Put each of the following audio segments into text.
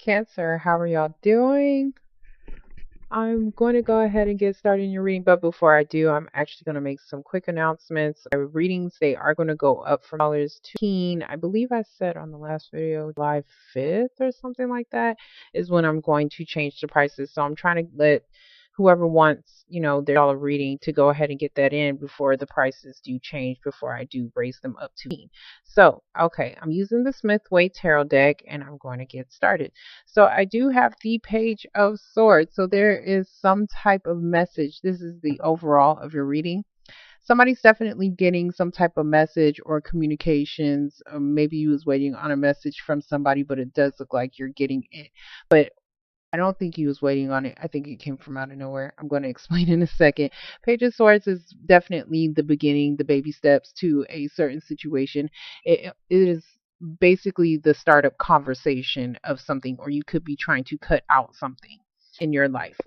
Cancer, how are y'all doing? I'm going to go ahead and get started in your reading, but before I do, I'm actually going to make some quick announcements. My readings, they are going to go up from dollars to 15. I believe I said on the last video, July 5th or something like that is when I'm going to change the prices. So I'm trying to let whoever wants, their dollar reading to go ahead and get that in before the prices do change, before I do raise them up to 15. So, okay, I'm using the Smith Waite Tarot deck and I'm going to get started. So I do have the Page of Swords. So there is some type of message. This is the overall of your reading. Somebody's definitely getting some type of message or communications. Maybe you was waiting on a message from somebody, but it does look like you're getting it. But I don't think he was waiting on it. I think it came from out of nowhere. I'm going to explain in a second. Page of Swords is definitely the beginning, the baby steps to a certain situation. It is basically the startup conversation of something, or you could be trying to cut out something in your life.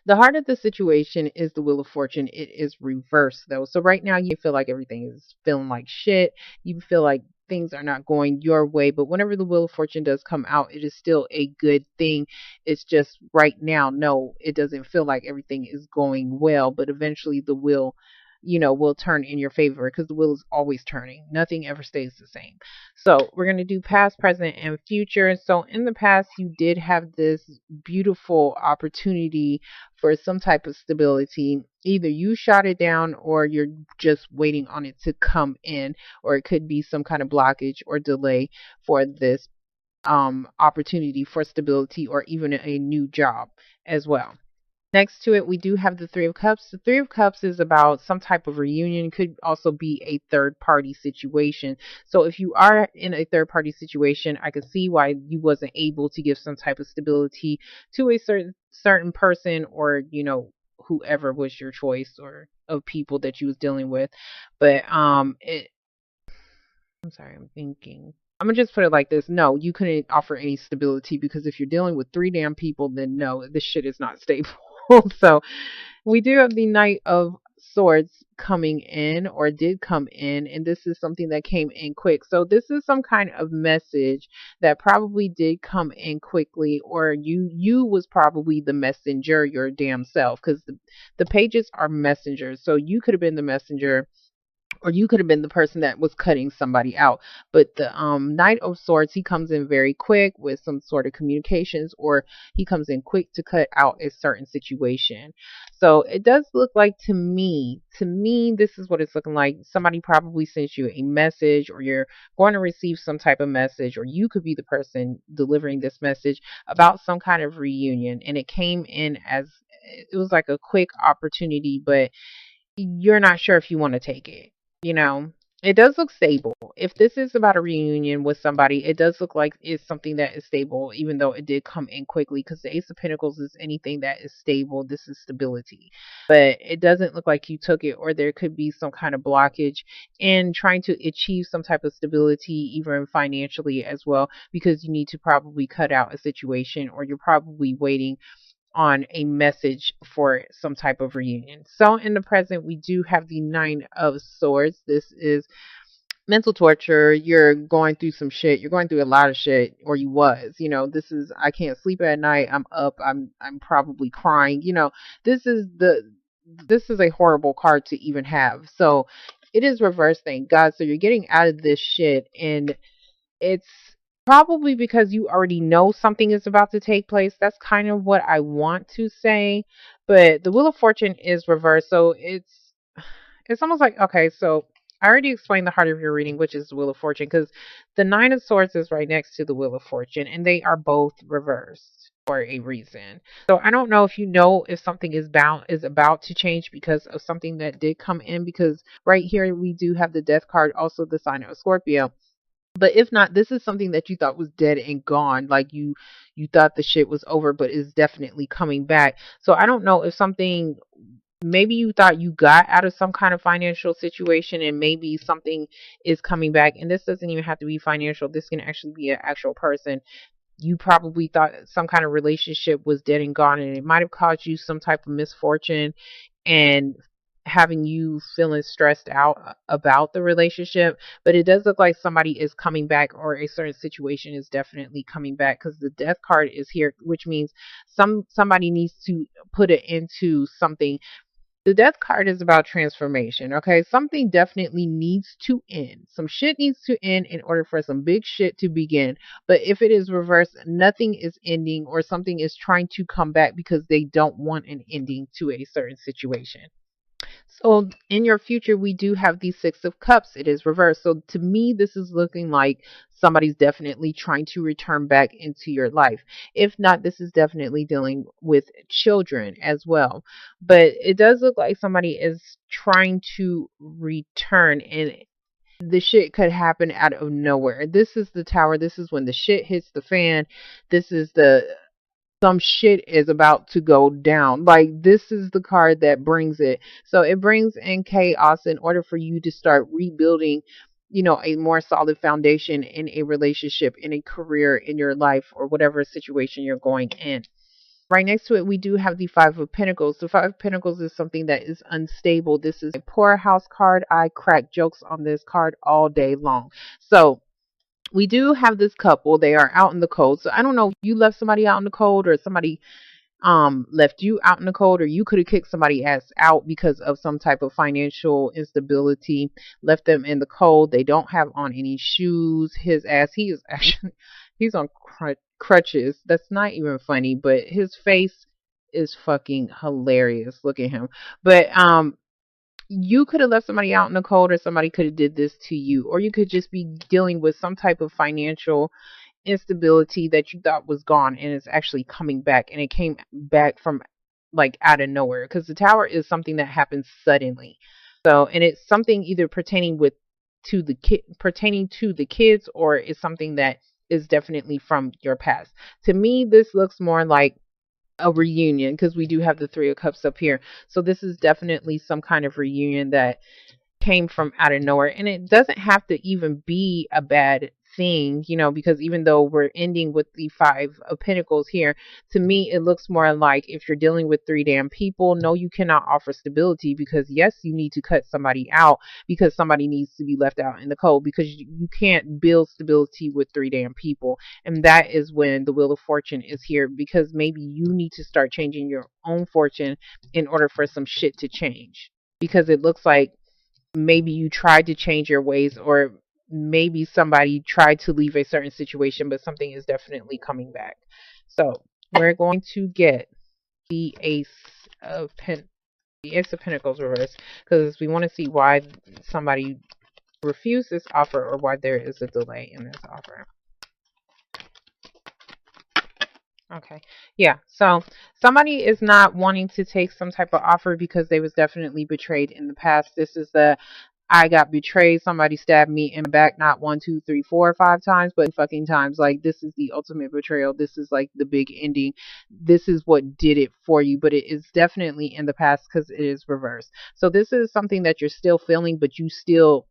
The heart of the situation is the Wheel of Fortune. It is reversed though. So right now you feel like everything is feeling like shit. You feel like things are not going your way. But whenever the Wheel of Fortune does come out, it is still a good thing. It's just right now, no, it doesn't feel like everything is going well. But eventually the wheel, will turn in your favor because the wheel is always turning. Nothing ever stays the same. So we're going to do past, present, and future. So in the past, you did have this beautiful opportunity for some type of stability. Either you shot it down or you're just waiting on it to come in, or it could be some kind of blockage or delay for this opportunity for stability or even a new job as well. Next to it, we do have the Three of Cups. The Three of Cups is about some type of reunion. Could also be a third party situation. So if you are in a third party situation, I could see why you wasn't able to give some type of stability to a certain person, or whoever was your choice or of people that you was dealing with. But I'm sorry, I'm thinking. I'm gonna just put it like this. No, you couldn't offer any stability because if you're dealing with three damn people, then no, this shit is not stable. So we do have the Knight of Swords coming in, or did come in, and this is something that came in quick. So this is some kind of message that probably did come in quickly, or you was probably the messenger your damn self, because the pages are messengers. So you could have been the messenger, or you could have been the person that was cutting somebody out. But the Knight of Swords, he comes in very quick with some sort of communications, or he comes in quick to cut out a certain situation. So it does look like, to me, this is what it's looking like. Somebody probably sent you a message, or you're going to receive some type of message, or you could be the person delivering this message about some kind of reunion. And it came in as, it was like a quick opportunity, but you're not sure if you want to take it. You know, it does look stable. If this is about a reunion with somebody, it does look like it's something that is stable, even though it did come in quickly, because the Ace of Pentacles is anything that is stable. This is stability. But it doesn't look like you took it, or there could be some kind of blockage in trying to achieve some type of stability, even financially as well, because you need to probably cut out a situation, or you're probably waiting on a message for some type of reunion. So in the present, we do have the Nine of Swords. This is mental torture. You're going through some shit. You're going through a lot of shit, or you was. This is, I can't sleep at night. I'm up. I'm probably crying. This is a horrible card to even have. So it is reversed, thank God. So you're getting out of this shit, and it's probably because you already know something is about to take place. That's kind of what I want to say. But the Wheel of Fortune is reversed. So it's almost like, okay, so I already explained the heart of your reading, which is the Wheel of Fortune, because the Nine of Swords is right next to the Wheel of Fortune, and they are both reversed for a reason. So I don't know if you know if something is about to change because of something that did come in, because right here we do have the Death card, also the sign of Scorpio. But if not, this is something that you thought was dead and gone. Like you thought the shit was over, but is definitely coming back. So I don't know if something, maybe you thought you got out of some kind of financial situation, and maybe something is coming back. And this doesn't even have to be financial. This can actually be an actual person. You probably thought some kind of relationship was dead and gone, and it might have caused you some type of misfortune, and having you feeling stressed out about the relationship, but it does look like somebody is coming back, or a certain situation is definitely coming back, because the death card is here, which means somebody needs to put it into something. The death card is about transformation, okay? Something definitely needs to end. Some shit needs to end in order for some big shit to begin. But if it is reversed, nothing is ending, or something is trying to come back because they don't want an ending to a certain situation. So in your future, we do have the Six of Cups. It is reversed. So to me, this is looking like somebody's definitely trying to return back into your life. If not, this is definitely dealing with children as well. But it does look like somebody is trying to return, and the shit could happen out of nowhere. This is the Tower. This is when the shit hits the fan. This is the some shit is about to go down. Like, this is the card that brings it. So it brings in chaos in order for you to start rebuilding, a more solid foundation in a relationship, in a career, in your life, or whatever situation you're going in. Right next to it, we do have the Five of Pentacles. The Five of Pentacles is something that is unstable. This is a poorhouse card. I crack jokes on this card all day long. So we do have this couple. They are out in the cold. So I don't know if you left somebody out in the cold, or somebody left you out in the cold, or you could have kicked somebody ass out because of some type of financial instability, left them in the cold. They don't have on any shoes. His ass, he is actually he's on crutches. That's not even funny, but his face is fucking hilarious. Look at him. But you could have left somebody out in the cold, or somebody could have did this to you, or you could just be dealing with some type of financial instability that you thought was gone, and it's actually coming back, and it came back from like out of nowhere, because the Tower is something that happens suddenly. So, and it's something either pertaining to the kids, or is something that is definitely from your past. To me, this looks more like a reunion, because we do have the Three of Cups up here. So this is definitely some kind of reunion that came from out of nowhere. And it doesn't have to even be a bad thing, because even though we're ending with the Five of Pentacles here, to me, it looks more like, if you're dealing with three damn people, no, you cannot offer stability, because yes, you need to cut somebody out, because somebody needs to be left out in the cold, because you can't build stability with three damn people. And that is when the Wheel of Fortune is here, because maybe you need to start changing your own fortune in order for some shit to change. Because it looks like maybe you tried to change your ways, or maybe somebody tried to leave a certain situation, but something is definitely coming back. So we're going to get the the Ace of Pentacles reversed, because we want to see why somebody refused this offer, or why there is a delay in this offer. Okay. Yeah. So somebody is not wanting to take some type of offer because they was definitely betrayed in the past. This is the I got betrayed. Somebody stabbed me in the back, not one, two, three, 4 or 5 times, but fucking times. Like, this is the ultimate betrayal. This is like the big ending. This is what did it for you, but it is definitely in the past, because it is reversed. So this is something that you're still feeling, but you're still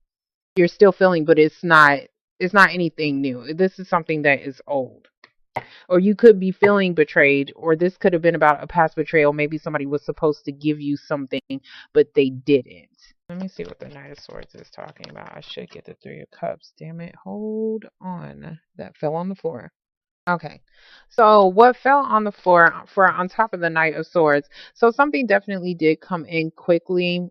feeling, but it's not anything new. This is something that is old. Or you could be feeling betrayed, or this could have been about a past betrayal. Maybe somebody was supposed to give you something, but they didn't. Let me see what the Knight of Swords is talking about. I should get the Three of Cups. Damn it. Hold on. That fell on the floor. Okay. So what fell on the floor for on top of the Knight of Swords? So something definitely did come in quickly.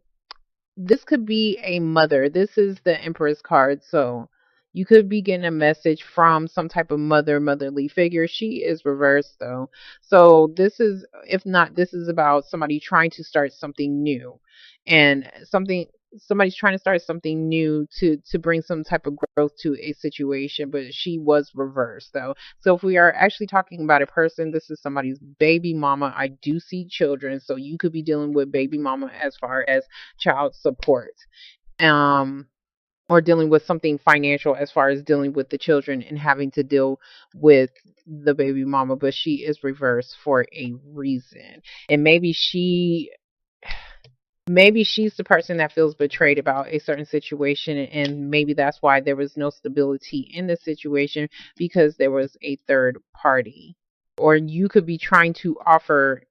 This could be a mother. This is the Empress card. So you could be getting a message from some type of motherly figure. She is reversed though. So this is, if not, this is about somebody trying to start something new, and somebody's trying to start something new to bring some type of growth to a situation, but she was reversed though. So if we are actually talking about a person, this is somebody's baby mama. I do see children, so you could be dealing with baby mama as far as child support, um or dealing with something financial as far as dealing with the children and having to deal with the baby mama. But she is reversed for a reason, and maybe she's the person that feels betrayed about a certain situation, and maybe that's why there was no stability in the situation, because there was a third party. Or you could be trying to offer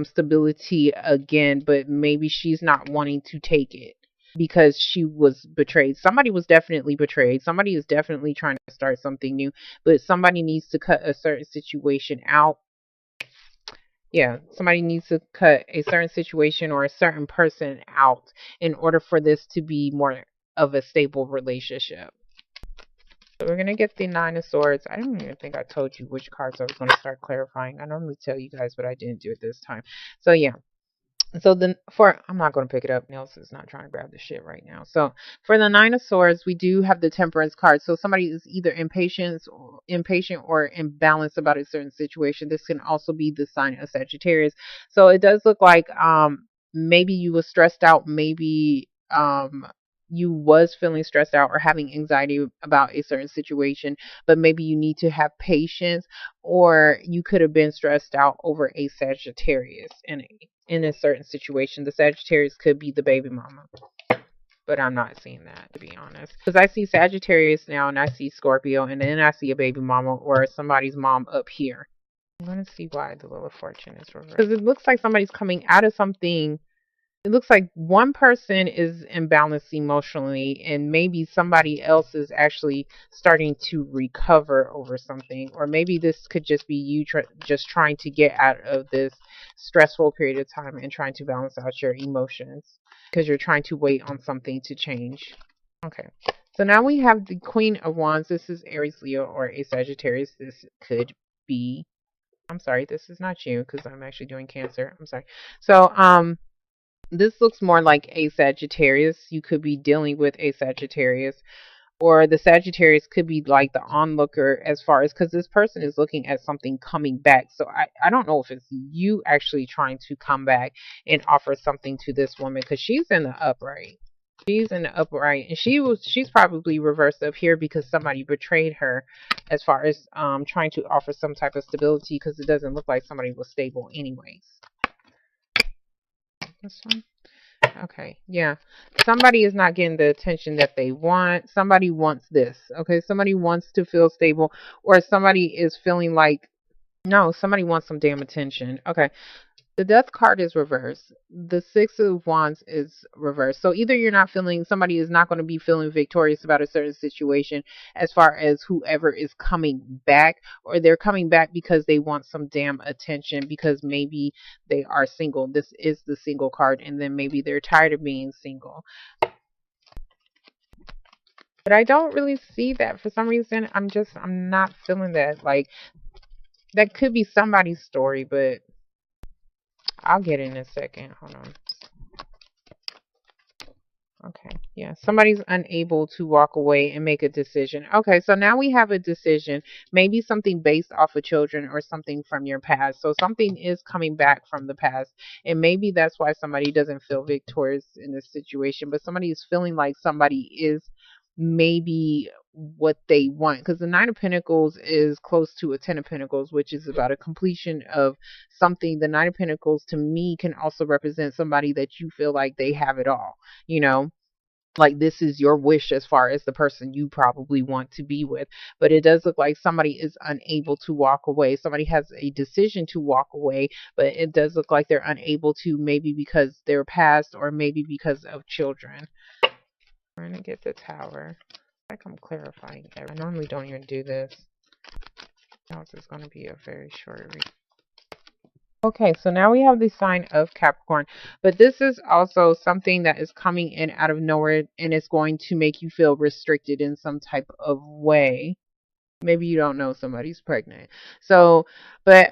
stability again, but maybe she's not wanting to take it because she was betrayed. Somebody was definitely betrayed. Somebody is definitely trying to start something new, but somebody needs to cut a certain situation out. Yeah, somebody needs to cut a certain situation or a certain person out in order for this to be more of a stable relationship. So we're gonna get the Nine of Swords. I don't even think I told you which cards I was gonna start clarifying. I normally tell you guys, but I didn't do it this time. So yeah, so then for I'm not going to pick it up. Nelson's not trying to grab the shit right now. So for the Nine of Swords, we do have the Temperance card. So somebody is either impatient or imbalanced about a certain situation. This can also be the sign of Sagittarius. So it does look like maybe you were stressed out, maybe you was feeling stressed out or having anxiety about a certain situation, but maybe you need to have patience, or you could have been stressed out over a Sagittarius in a certain situation. The Sagittarius could be the baby mama, but I'm not seeing that, to be honest, because I see Sagittarius now and I see Scorpio and then I see a baby mama or somebody's mom up here. I'm going to see why the Wheel of Fortune is reversed, because it looks like somebody's coming out of something. It looks like one person is imbalanced emotionally and maybe somebody else is actually starting to recover over something, or maybe this could just be you just trying to get out of this stressful period of time and trying to balance out your emotions because you're trying to wait on something to change. Okay, so now we have the Queen of Wands. This is Aries, Leo, or a Sagittarius. This could be, I'm sorry, this is not you because I'm actually doing Cancer. I'm sorry. So this looks more like a Sagittarius. You could be dealing with a Sagittarius, or the Sagittarius could be like the onlooker, as far as, because this person is looking at something coming back. So I don't know if it's you actually trying to come back and offer something to this woman, because she's in the upright. She's in the upright, and she's probably reversed up here because somebody betrayed her, as far as trying to offer some type of stability, because it doesn't look like somebody was stable anyways. This one. Okay, yeah. Somebody is not getting the attention that they want. Somebody wants this. Okay, somebody wants to feel stable, or somebody is feeling like, no, somebody wants some damn attention. Okay, the Death card is reversed. The Six of Wands is reversed. So either you're not feeling, somebody is not going to be feeling victorious about a certain situation as far as whoever is coming back, or they're coming back because they want some damn attention because maybe they are single. This is the single card, and then maybe they're tired of being single. But I don't really see that for some reason. I'm not feeling that. Like, that could be somebody's story, but I'll get it in a second. Hold on. Okay, yeah, somebody's unable to walk away and make a decision. Okay, so now we have a decision, maybe something based off of children or something from your past. So something is coming back from the past, and maybe that's why somebody doesn't feel victorious in this situation, but somebody is feeling like somebody is maybe what they want, because the Nine of Pentacles is close to a Ten of Pentacles, which is about a completion of something. The Nine of Pentacles to me can also represent somebody that you feel like they have it all, you know, like this is your wish as far as the person you probably want to be with. But it does look like somebody is unable to walk away. Somebody has a decision to walk away, but it does look like they're unable to, maybe because they're past or maybe because of children. We're going to get the Tower. Like I'm clarifying. I normally don't even do this. Now this is going to be a very short read. Okay, so now we have the sign of Capricorn, but this is also something that is coming in out of nowhere, and it's going to make you feel restricted in some type of way. Maybe you don't know somebody's pregnant. So, but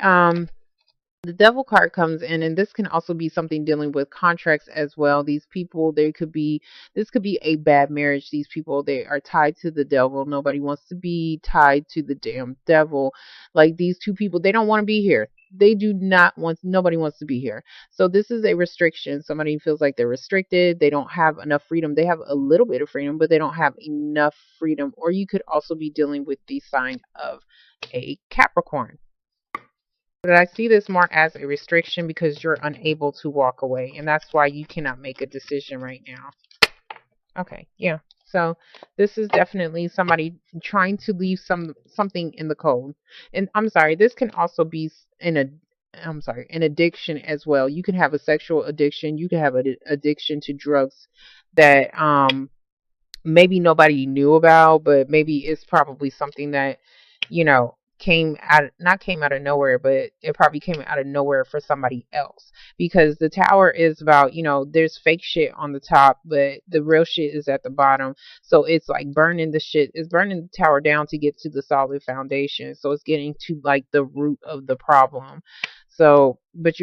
the Devil card comes in, and this can also be something dealing with contracts as well. These people, this could be a bad marriage. These people, they are tied to the devil. Nobody wants to be tied to the damn devil. Like these two people, they don't want to be here. They do not want, nobody wants to be here. So this is a restriction. Somebody feels like they're restricted. They don't have enough freedom. They have a little bit of freedom, but they don't have enough freedom. Or you could also be dealing with the sign of a Capricorn. But I see this more as a restriction because you're unable to walk away, and that's why you cannot make a decision right now. Okay, yeah. So this is definitely somebody trying to leave something in the cold. And I'm sorry, this can also be in I'm sorry, an addiction as well. You can have a sexual addiction. You can have an addiction to drugs that maybe nobody knew about, but maybe it's probably something that, came out, not came out of nowhere, but it probably came out of nowhere for somebody else. Because the tower is about, there's fake shit on the top, but the real shit is at the bottom. So it's like it's burning the tower down to get to the solid foundation. So it's getting to like the root of the problem. So, but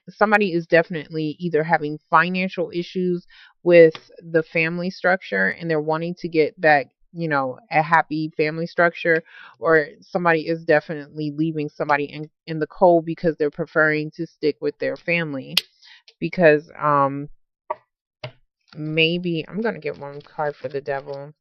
somebody is definitely either having financial issues with the family structure and they're wanting to get back, a happy family structure, or somebody is definitely leaving somebody in the cold because they're preferring to stick with their family. Because maybe I'm gonna get one card for the devil,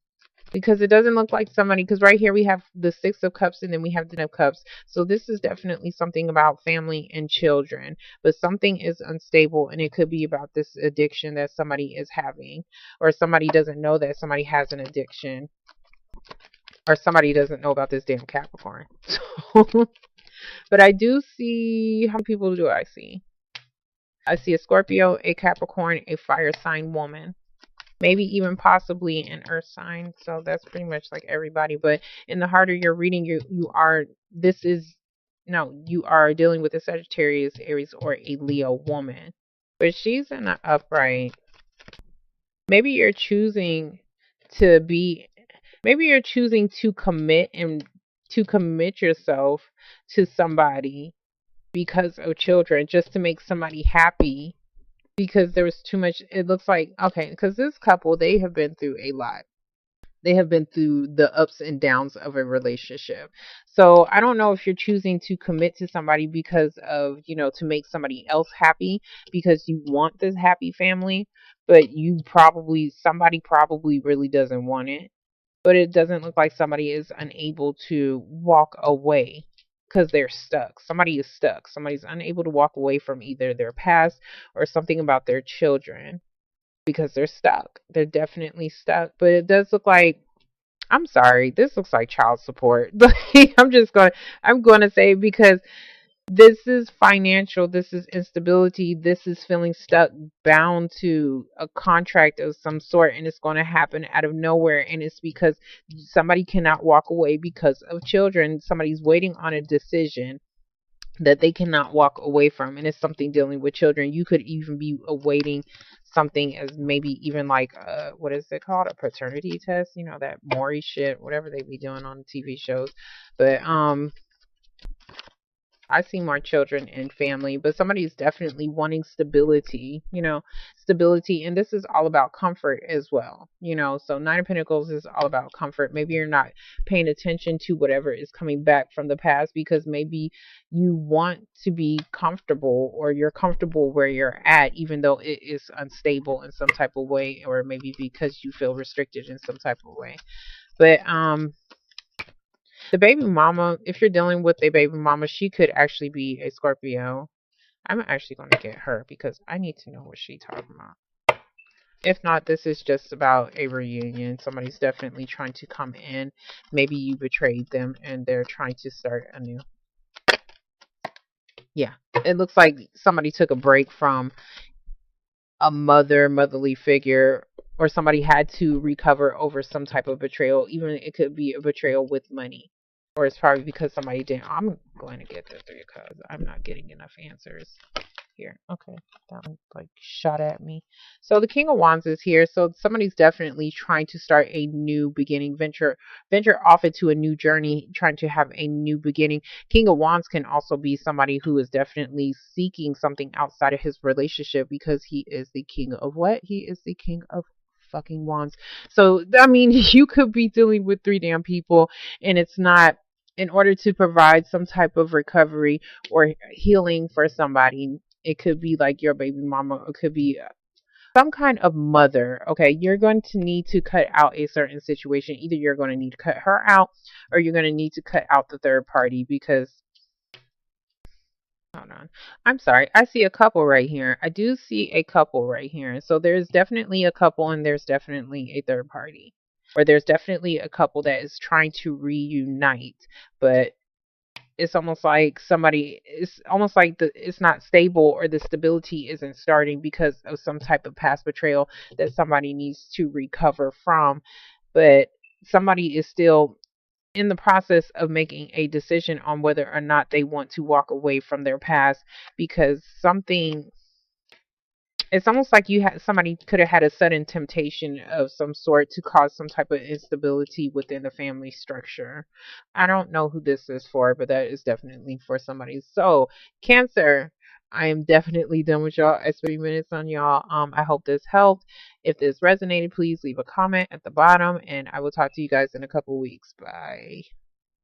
because it doesn't look like somebody, because right here we have the Six of Cups and then we have the Ten of Cups. So this is definitely something about family and children, but something is unstable, and it could be about this addiction that somebody is having, or somebody doesn't know that somebody has an addiction, or somebody doesn't know about this damn Capricorn. So, but I do see, how many people do I see? I see a Scorpio, a Capricorn, a fire sign woman, maybe even possibly an earth sign. So that's pretty much like everybody. But in the harder you're reading, this is, no, you are dealing with a Sagittarius, Aries, or a Leo woman. But she's in the upright. Maybe you're choosing to be, maybe you're choosing to commit yourself to somebody because of children, just to make somebody happy, because there was too much. It looks like, okay, because this couple, they have been through a lot. They have been through the ups and downs of a relationship. So I don't know if you're choosing to commit to somebody because of, to make somebody else happy, because you want this happy family, but somebody probably really doesn't want it. But it doesn't look like somebody is unable to walk away because they're stuck. Somebody is stuck. Somebody's unable to walk away from either their past or something about their children, because they're stuck. They're definitely stuck. But it does look like, I'm sorry, this looks like child support. I'm going to say, because this is financial, this is instability, this is feeling stuck, bound to a contract of some sort, and it's going to happen out of nowhere. And it's because somebody cannot walk away because of children. Somebody's waiting on a decision that they cannot walk away from, and it's something dealing with children. You could even be awaiting something as maybe even like what is it called, a paternity test, that Maury shit, whatever they be doing on TV shows. But I see more children and family, but somebody's definitely wanting stability, stability. And this is all about comfort as well, So Nine of Pentacles is all about comfort. Maybe you're not paying attention to whatever is coming back from the past, because maybe you want to be comfortable, or you're comfortable where you're at, even though it is unstable in some type of way, or maybe because you feel restricted in some type of way. But the baby mama, if you're dealing with a baby mama, she could actually be a Scorpio. I'm actually going to get her because I need to know what she's talking about. If not, this is just about a reunion. Somebody's definitely trying to come in. Maybe you betrayed them and they're trying to start anew. Yeah, it looks like somebody took a break from a motherly figure, or somebody had to recover over some type of betrayal. Even it could be a betrayal with money, or it's probably because somebody didn't. I'm going to get the Three of Cups. I'm not getting enough answers here. Okay, that one like shot at me. So the King of Wands is here. So somebody's definitely trying to start a new beginning, venture off into a new journey, trying to have a new beginning. King of Wands can also be somebody who is definitely seeking something outside of his relationship, because he is the king of what? He is the king of fucking wands. So I mean, you could be dealing with three damn people, and it's not, in order to provide some type of recovery or healing for somebody. It could be like your baby mama. It could be some kind of mother. Okay, you're going to need to cut out a certain situation. Either you're going to need to cut her out, or you're going to need to cut out the third party, because, hold on, I'm sorry, I see a couple right here. I do see a couple right here. So there's definitely a couple, and there's definitely a third party, or there's definitely a couple that is trying to reunite. But it's almost like somebody, it's almost like it's not stable, or the stability isn't starting because of some type of past betrayal that somebody needs to recover from. But somebody is still in the process of making a decision on whether or not they want to walk away from their past, because something, it's almost like you had, somebody could have had a sudden temptation of some sort to cause some type of instability within the family structure. I don't know who this is for, but that is definitely for somebody. So, Cancer, I am definitely done with y'all. It's 3 minutes on y'all. I hope this helped. If this resonated, please leave a comment at the bottom, and I will talk to you guys in a couple weeks. Bye.